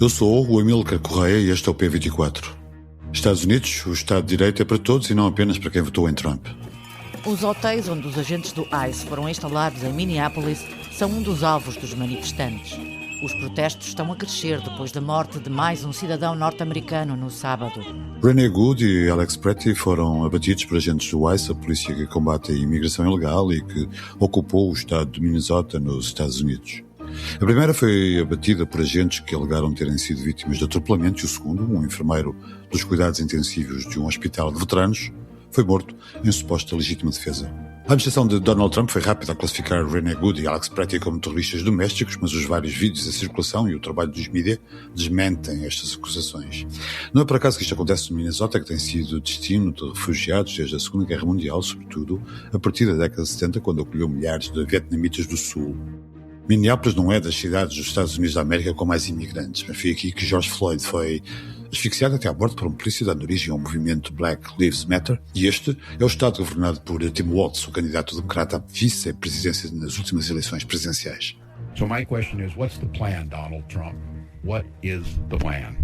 Eu sou o Amílcar Correia e este é o P24. Estados Unidos, o Estado de Direito é para todos e não apenas para quem votou em Trump. Os hotéis onde os agentes do ICE foram instalados em Minneapolis são um dos alvos dos manifestantes. Os protestos estão a crescer depois da morte de mais um cidadão norte-americano no sábado. Renee Good e Alex Pretty foram abatidos por agentes do ICE, a polícia que combate a imigração ilegal e que ocupou o estado de Minnesota, nos Estados Unidos. A primeira foi abatida por agentes que alegaram terem sido vítimas de atropelamento e o segundo, um enfermeiro dos cuidados intensivos de um hospital de veteranos, foi morto em suposta legítima defesa. A administração de Donald Trump foi rápida a classificar Renee Good e Alex Pretty como terroristas domésticos, mas os vários vídeos em circulação e o trabalho dos mídias desmentem estas acusações. Não é por acaso que isto acontece no Minnesota, que tem sido destino de refugiados desde a Segunda Guerra Mundial, sobretudo a partir da década de 70, quando acolheu milhares de vietnamitas do Sul. Minneapolis não é das cidades dos Estados Unidos da América com mais imigrantes, mas foi aqui que George Floyd foi asfixiado até à morte por um polícia, dando origem ao movimento Black Lives Matter, e este é o estado governado por Tim Walz, o candidato democrata à vice-presidência nas últimas eleições presidenciais. So my question is, what's the plan, Donald Trump? What is the plan?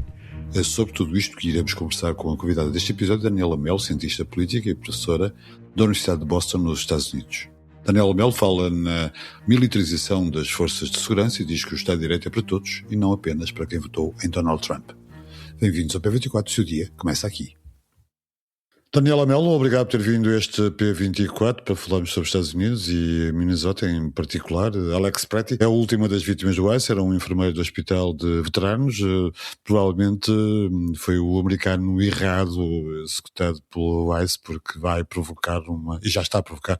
É sobre tudo isto que iremos conversar com a convidada deste episódio, Daniela Melo, cientista política e professora da Universidade de Boston, nos Estados Unidos. Daniela Melo fala na militarização das forças de segurança e diz que o Estado de Direito é para todos e não apenas para quem votou em Donald Trump. Bem-vindos ao P24, o seu dia começa aqui. Daniela Melo, obrigado por ter vindo a este P24 para falarmos sobre os Estados Unidos e Minnesota em particular. Alex Pretty é a última das vítimas do ICE, era um enfermeiro do hospital de veteranos, provavelmente foi o americano errado executado pelo ICE porque vai provocar e já está a provocar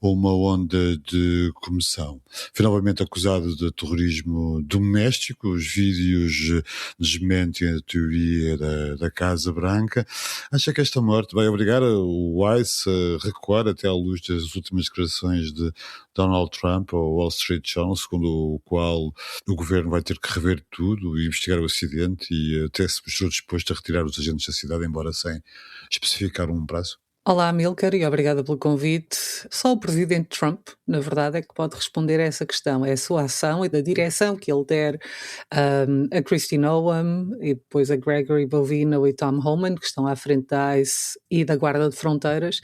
uma onda de comoção. Finalmente acusado de terrorismo doméstico, os vídeos desmentem a teoria da Casa Branca. Acha que esta morte vai obrigar o ICE a recuar até à luz das últimas declarações de Donald Trump ao Wall Street Journal, segundo o qual o governo vai ter que rever tudo e investigar o acidente e até se mostrou disposto a retirar os agentes da cidade, embora sem especificar um prazo? Olá, Amílcar, e obrigada pelo convite. Só o presidente Trump, na verdade, é que pode responder a essa questão. É a sua ação e da direção que ele der a Kristi Noem e depois a Gregory Bovino e Tom Homan, que estão à frente da ICE e da Guarda de Fronteiras.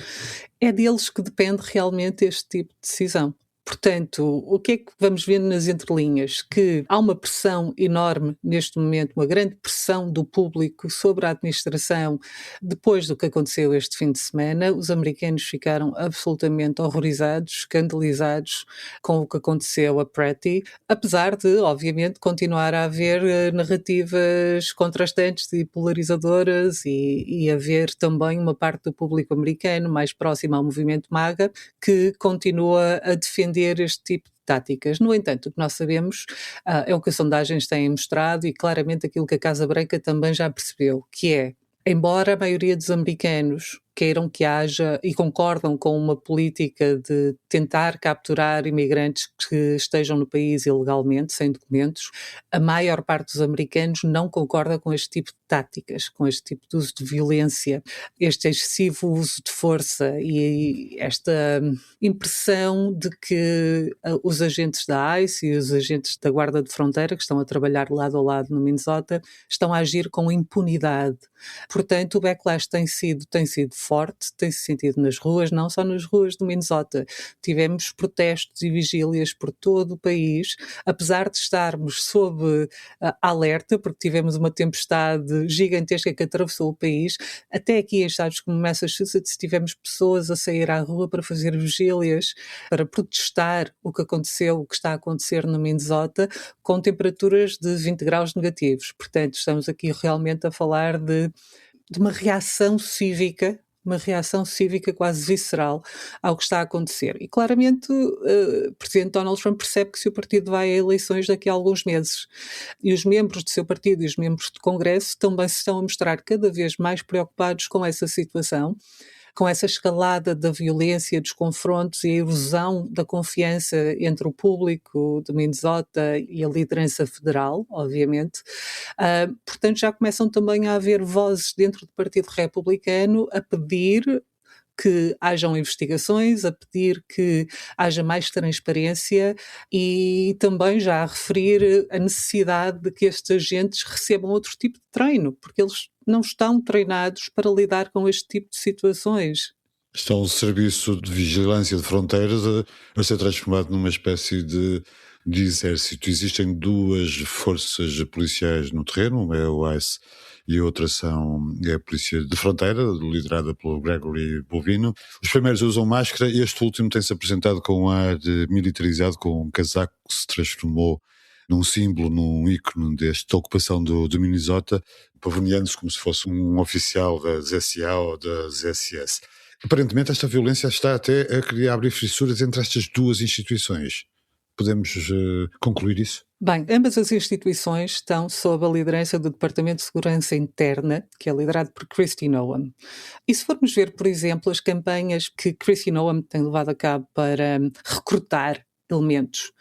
É deles que depende realmente este tipo de decisão. Portanto, o que é que vamos vendo nas entrelinhas? Que há uma pressão enorme neste momento, uma grande pressão do público sobre a administração. Depois do que aconteceu este fim de semana, os americanos ficaram absolutamente horrorizados, escandalizados com o que aconteceu a Pretty, apesar de, obviamente, continuar a haver narrativas contrastantes e polarizadoras e haver também uma parte do público americano mais próxima ao movimento MAGA que continua a defender este tipo de táticas. No entanto, o que nós sabemos é o que as sondagens têm mostrado e claramente aquilo que a Casa Branca também já percebeu, que é, embora a maioria dos americanos queiram que haja e concordam com uma política de tentar capturar imigrantes que estejam no país ilegalmente, sem documentos, a maior parte dos americanos não concorda com este tipo de táticas, com este tipo de uso de violência, este excessivo uso de força e esta impressão de que os agentes da ICE e os agentes da Guarda de Fronteira, que estão a trabalhar lado a lado no Minnesota, estão a agir com impunidade. Portanto, o backlash tem sido forte, tem-se sentido nas ruas, não só nas ruas do Minnesota. Tivemos protestos e vigílias por todo o país, apesar de estarmos sob alerta, porque tivemos uma tempestade gigantesca que atravessou o país. Até aqui em estados como Massachusetts tivemos pessoas a sair à rua para fazer vigílias, para protestar o que aconteceu, o que está a acontecer no Minnesota, com temperaturas de 20 graus negativos. Portanto, estamos aqui realmente a falar de uma reação cívica quase visceral ao que está a acontecer. E claramente o presidente Donald Trump percebe que se o partido vai a eleições daqui a alguns meses e os membros do seu partido e os membros do Congresso também se estão a mostrar cada vez mais preocupados com essa situação, com essa escalada da violência, dos confrontos e a erosão da confiança entre o público de Minnesota e a liderança federal, obviamente. Portanto, já começam também a haver vozes dentro do Partido Republicano a pedir que hajam investigações, a pedir que haja mais transparência e também já a referir a necessidade de que estes agentes recebam outro tipo de treino, porque eles não estão treinados para lidar com este tipo de situações. Está um serviço de vigilância de fronteiras a ser transformado numa espécie de exército. Existem duas forças policiais no terreno, uma é o ICE e a outra é a Polícia de Fronteira, liderada pelo Gregory Bovino. Os primeiros usam máscara e este último tem-se apresentado com um ar militarizado, com um casaco que se transformou num símbolo, num ícone desta ocupação do Minnesota, pavoneando-se como se fosse um oficial das SA ou das SS. Aparentemente esta violência está até a criar abrir fissuras entre estas duas instituições. Podemos concluir isso? Bem, ambas as instituições estão sob a liderança do Departamento de Segurança Interna, que é liderado por Kristi Noem. E se formos ver, por exemplo, as campanhas que Kristi Noem tem levado a cabo para recrutar elementos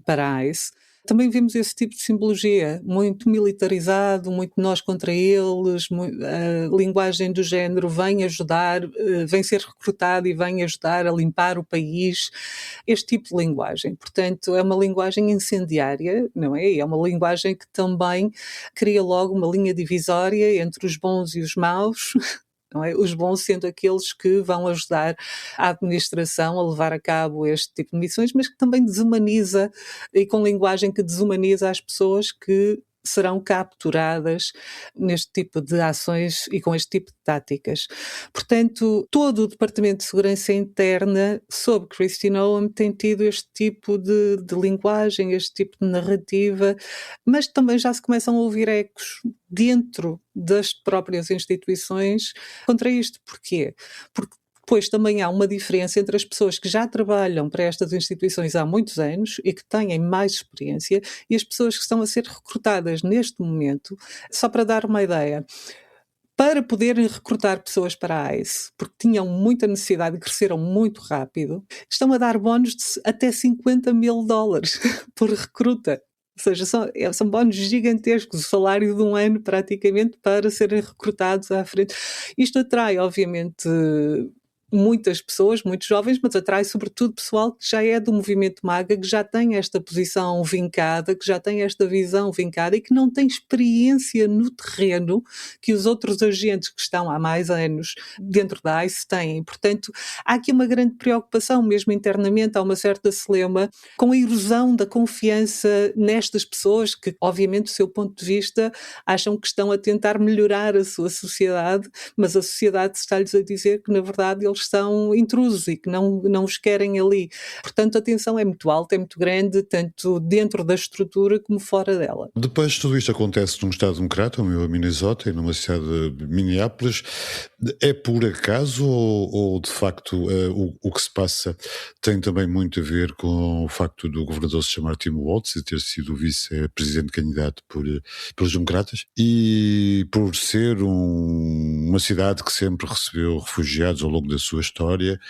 para a ICE, também vemos esse tipo de simbologia, muito militarizado, muito nós contra eles, a linguagem do género vem ajudar, vem ser recrutado e vem ajudar a limpar o país, este tipo de linguagem. Portanto, é uma linguagem incendiária, não é? É uma linguagem que também cria logo uma linha divisória entre os bons e os maus, não é? Os bons sendo aqueles que vão ajudar a administração a levar a cabo este tipo de missões, mas que também desumaniza, e com linguagem que desumaniza as pessoas que serão capturadas neste tipo de ações e com este tipo de táticas. Portanto, todo o Departamento de Segurança Interna, sob Kristi Noem, tem tido este tipo de linguagem, este tipo de narrativa, mas também já se começam a ouvir ecos dentro das próprias instituições contra isto. Porquê? Porque depois também há uma diferença entre as pessoas que já trabalham para estas instituições há muitos anos e que têm mais experiência e as pessoas que estão a ser recrutadas neste momento. Só para dar uma ideia, para poderem recrutar pessoas para a ICE, porque tinham muita necessidade e cresceram muito rápido, estão a dar bónus de até $50 mil por recruta. Ou seja, são bónus gigantescos, o salário de um ano praticamente para serem recrutados à frente. Isto atrai, obviamente, muitas pessoas, muitos jovens, mas atrai sobretudo pessoal que já é do movimento MAGA, que já tem esta posição vincada, que já tem esta visão vincada e que não tem experiência no terreno que os outros agentes que estão há mais anos dentro da ICE têm. Portanto, há aqui uma grande preocupação, mesmo internamente, há uma certa celeuma com a erosão da confiança nestas pessoas que, obviamente, do seu ponto de vista, acham que estão a tentar melhorar a sua sociedade, mas a sociedade está-lhes a dizer que, na verdade, eles são intrusos e que não os querem ali. Portanto, a tensão é muito alta, é muito grande, tanto dentro da estrutura como fora dela. Depois tudo isto acontece num estado democrata, como o Minnesota, e numa cidade de Minneapolis. É por acaso ou de facto o que se passa tem também muito a ver com o facto do governador se chamar Tim Walz e ter sido vice-presidente candidato pelos democratas e por ser uma cidade que sempre recebeu refugiados ao longo da sua história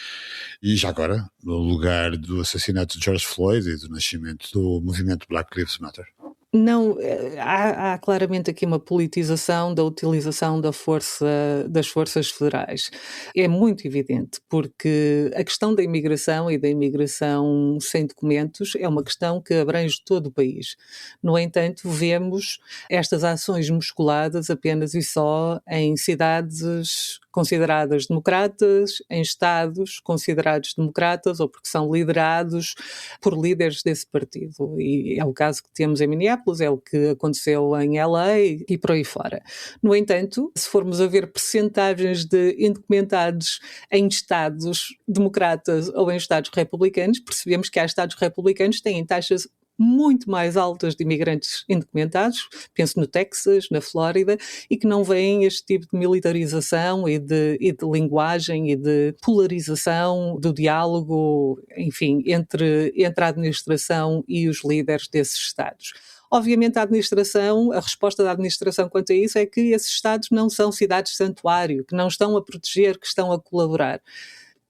e já agora no lugar do assassinato de George Floyd e do nascimento do movimento Black Lives Matter? Não, há claramente aqui uma politização da utilização das forças federais. É muito evidente, porque a questão da imigração e da imigração sem documentos é uma questão que abrange todo o país. No entanto, vemos estas ações musculadas apenas e só em cidades consideradas democratas, em estados considerados democratas ou porque são liderados por líderes desse partido. E é o caso que temos em Minneapolis, é o que aconteceu em LA e por aí fora. No entanto, se formos a ver percentagens de indocumentados em estados democratas ou em estados republicanos, percebemos que há estados republicanos que têm taxas muito mais altas de imigrantes indocumentados, penso no Texas, na Flórida, e que não veem este tipo de militarização e de linguagem e de polarização do diálogo, enfim, entre a administração e os líderes desses estados. Obviamente a resposta da administração quanto a isso é que esses estados não são cidades-santuário, que não estão a proteger, que estão a colaborar.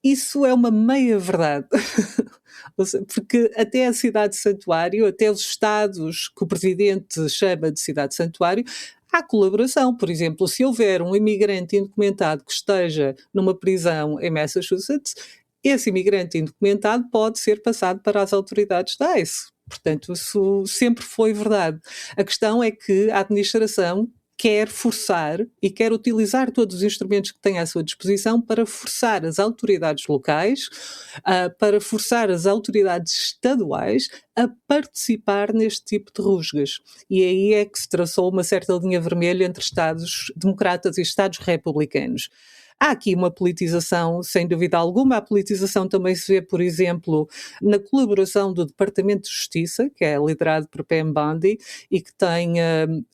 Isso é uma meia-verdade, porque até a cidade-santuário, até os estados que o presidente chama de cidade-santuário, Há colaboração, por exemplo, se houver um imigrante indocumentado que esteja numa prisão em Massachusetts, esse imigrante indocumentado pode ser passado para as autoridades da ICE. Portanto, isso sempre foi verdade. A questão é que a administração quer forçar e quer utilizar todos os instrumentos que tem à sua disposição para forçar as autoridades locais, para forçar as autoridades estaduais a participar neste tipo de rusgas. E aí é que se traçou uma certa linha vermelha entre Estados democratas e Estados republicanos. Há aqui uma politização, sem dúvida alguma. A politização também se vê, por exemplo, na colaboração do Departamento de Justiça, que é liderado por Pam Bondi, e que tem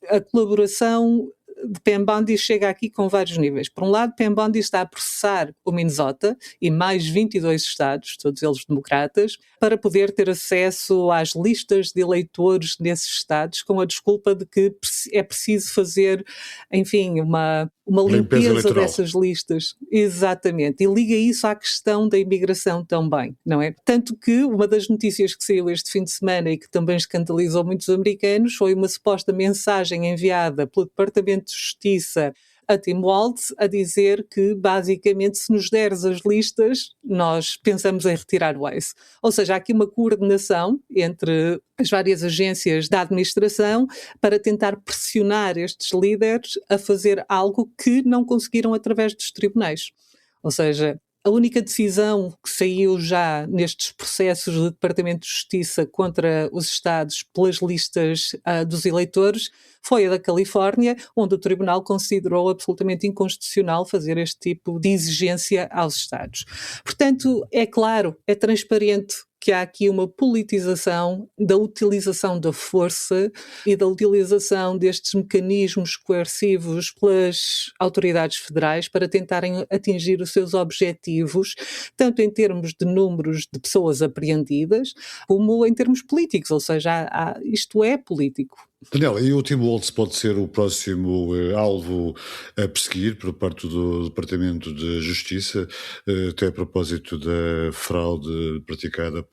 a colaboração de Pam Bondi chega aqui com vários níveis. Por um lado, Pam Bondi está a processar o Minnesota e mais 22 estados, todos eles democratas, para poder ter acesso às listas de eleitores nesses estados, com a desculpa de que é preciso fazer, enfim, uma limpeza dessas listas. Exatamente. E liga isso à questão da imigração também, não é? Tanto que uma das notícias que saiu este fim de semana e que também escandalizou muitos americanos foi uma suposta mensagem enviada pelo Departamento de Justiça a Tim Walz a dizer que, basicamente, se nos deres as listas, nós pensamos em retirar o ICE. Ou seja, há aqui uma coordenação entre as várias agências da administração para tentar pressionar estes líderes a fazer algo que não conseguiram através dos tribunais. Ou seja, a única decisão que saiu já nestes processos do Departamento de Justiça contra os Estados pelas listas dos eleitores foi a da Califórnia, onde o Tribunal considerou absolutamente inconstitucional fazer este tipo de exigência aos Estados. Portanto, é claro, é transparente que há aqui uma politização da utilização da força e da utilização destes mecanismos coercivos pelas autoridades federais para tentarem atingir os seus objetivos, tanto em termos de números de pessoas apreendidas, como em termos políticos, ou seja, isto é político. Daniela, e o Tim Walz pode ser o próximo alvo a perseguir por parte do Departamento de Justiça, até a propósito da fraude praticada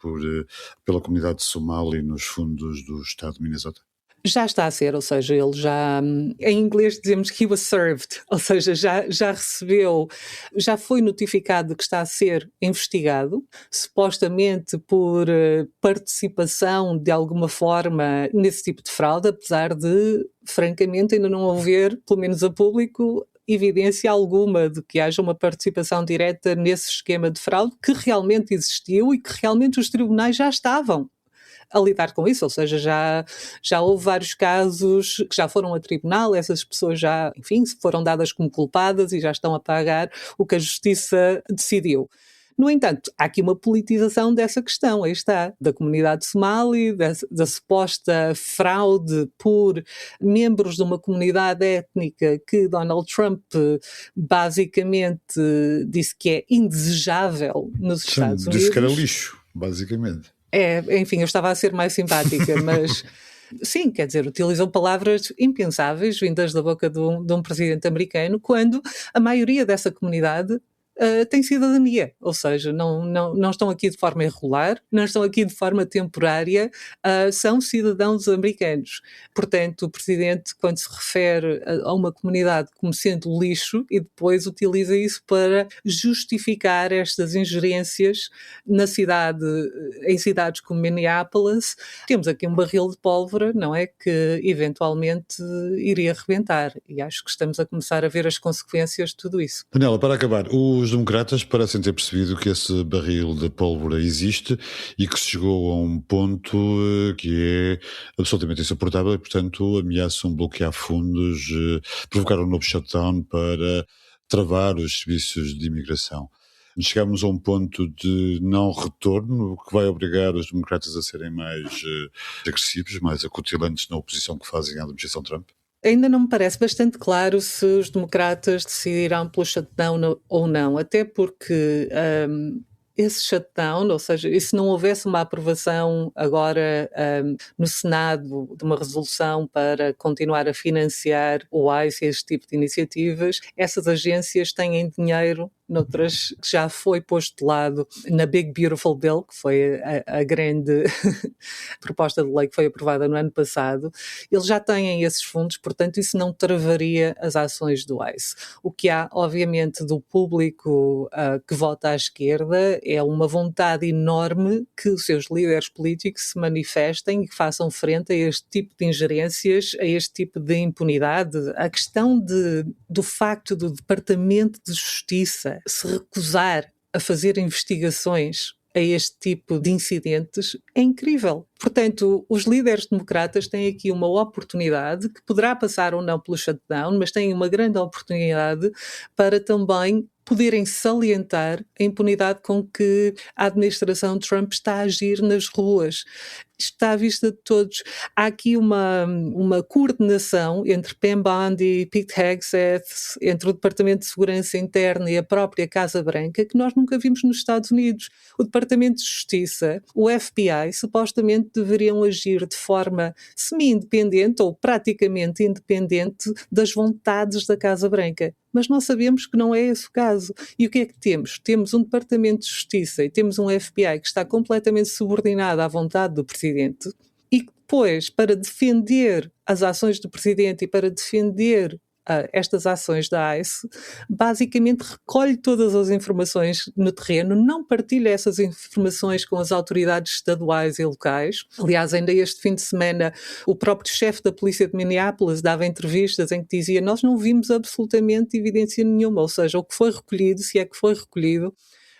pela comunidade somali nos fundos do Estado de Minnesota? Já está a ser, ou seja, ele já, em inglês dizemos que he was served, ou seja, já recebeu, já foi notificado que está a ser investigado, supostamente por participação de alguma forma nesse tipo de fraude, apesar de, francamente, ainda não haver, pelo menos a público, evidência alguma de que haja uma participação direta nesse esquema de fraude que realmente existiu e que realmente os tribunais já estavam a lidar com isso, ou seja, já houve vários casos que já foram a tribunal, essas pessoas já, enfim, foram dadas como culpadas e já estão a pagar o que a justiça decidiu. No entanto, há aqui uma politização dessa questão, aí está, da comunidade somali, da suposta fraude por membros de uma comunidade étnica que Donald Trump basicamente disse que é indesejável nos Estados Unidos. Disse que era lixo, basicamente. Enfim, eu estava a ser mais simpática, mas sim, quer dizer, utilizam palavras impensáveis vindas da boca de um presidente americano, quando a maioria dessa comunidade tem cidadania, ou seja, não estão aqui de forma irregular, não estão aqui de forma temporária, são cidadãos americanos. Portanto, o Presidente, quando se refere a uma comunidade como sendo lixo, e depois utiliza isso para justificar estas ingerências na cidade, em cidades como Minneapolis, temos aqui um barril de pólvora, não é, que eventualmente iria rebentar, e acho que estamos a começar a ver as consequências de tudo isso. Daniela, para acabar, os democratas parecem ter percebido que esse barril de pólvora existe e que se chegou a um ponto que é absolutamente insuportável e, portanto, ameaçam bloquear fundos, provocar um novo shutdown para travar os serviços de imigração. Chegamos a um ponto de não retorno que vai obrigar os democratas a serem mais agressivos, mais acutilantes na oposição que fazem à administração Trump? Ainda não me parece bastante claro se os democratas decidirão pelo shutdown ou não, até porque esse shutdown, ou seja, e se não houvesse uma aprovação agora no Senado de uma resolução para continuar a financiar o ICE e este tipo de iniciativas, essas agências têm dinheiro noutras que já foi postulado na Big Beautiful Bill, que foi a grande proposta de lei que foi aprovada no ano passado. Eles já têm esses fundos, portanto isso não travaria as ações do ICE. O que há, obviamente, do público que vota à esquerda é uma vontade enorme que os seus líderes políticos se manifestem e que façam frente a este tipo de ingerências, a este tipo de impunidade. A questão do facto do Departamento de Justiça se recusar a fazer investigações a este tipo de incidentes é incrível. Portanto, os líderes democratas têm aqui uma oportunidade que poderá passar ou não pelo shutdown, mas têm uma grande oportunidade para também poderem salientar a impunidade com que a administração Trump está a agir nas ruas. Está à vista de todos. Há aqui uma coordenação entre Pam Bondi, Pete Hegseth, entre o Departamento de Segurança Interna e a própria Casa Branca, que nós nunca vimos nos Estados Unidos. O Departamento de Justiça, o FBI, supostamente deveriam agir de forma semi-independente ou praticamente independente das vontades da Casa Branca. Mas nós sabemos que não é esse o caso. E o que é que temos? Temos um Departamento de Justiça e temos um FBI que está completamente subordinado à vontade do Presidente e que depois, para defender as ações do Presidente e para defender estas ações da ICE, basicamente recolhe todas as informações no terreno, não partilha essas informações com as autoridades estaduais e locais. Aliás, ainda este fim de semana, o próprio chefe da polícia de Minneapolis dava entrevistas em que dizia: nós não vimos absolutamente evidência nenhuma, ou seja, o que foi recolhido, se é que foi recolhido,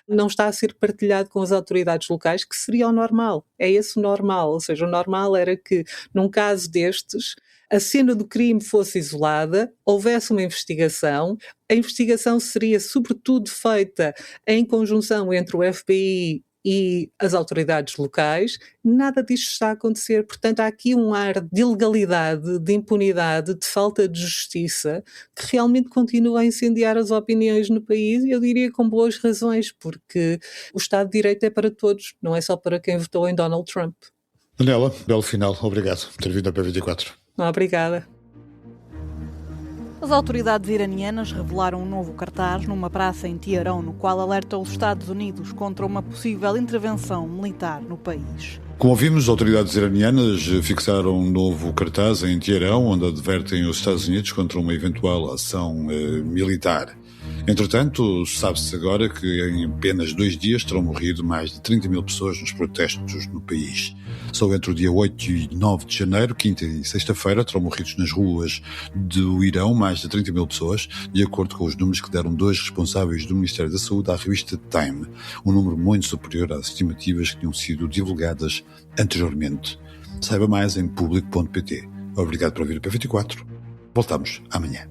não está a ser partilhado com as autoridades locais, que seria o normal. É esse o normal, ou seja, o normal era que, num caso destes, a cena do crime fosse isolada, houvesse uma investigação, a investigação seria sobretudo feita em conjunção entre o FBI e as autoridades locais. Nada disto está a acontecer. Portanto, há aqui um ar de ilegalidade, de impunidade, de falta de justiça, que realmente continua a incendiar as opiniões no país, e eu diria com boas razões, porque o Estado de Direito é para todos, não é só para quem votou em Donald Trump. Daniela, belo final. Obrigado por ter vindo ao P24. Obrigada. As autoridades iranianas revelaram um novo cartaz numa praça em Teherão, no qual alerta os Estados Unidos contra uma possível intervenção militar no país. Como ouvimos, as autoridades iranianas fixaram um novo cartaz em Teherão, onde advertem os Estados Unidos contra uma eventual ação militar. Entretanto, sabe-se agora que em apenas 2 dias terão morrido mais de 30 mil pessoas nos protestos no país. Só entre o dia 8 e 9 de janeiro, quinta e sexta-feira, terão morrido nas ruas do Irão mais de 30 mil pessoas, de acordo com os números que deram 2 responsáveis do Ministério da Saúde à revista Time, um número muito superior às estimativas que tinham sido divulgadas anteriormente. Saiba mais em público.pt. Obrigado por ouvir o P24. Voltamos amanhã.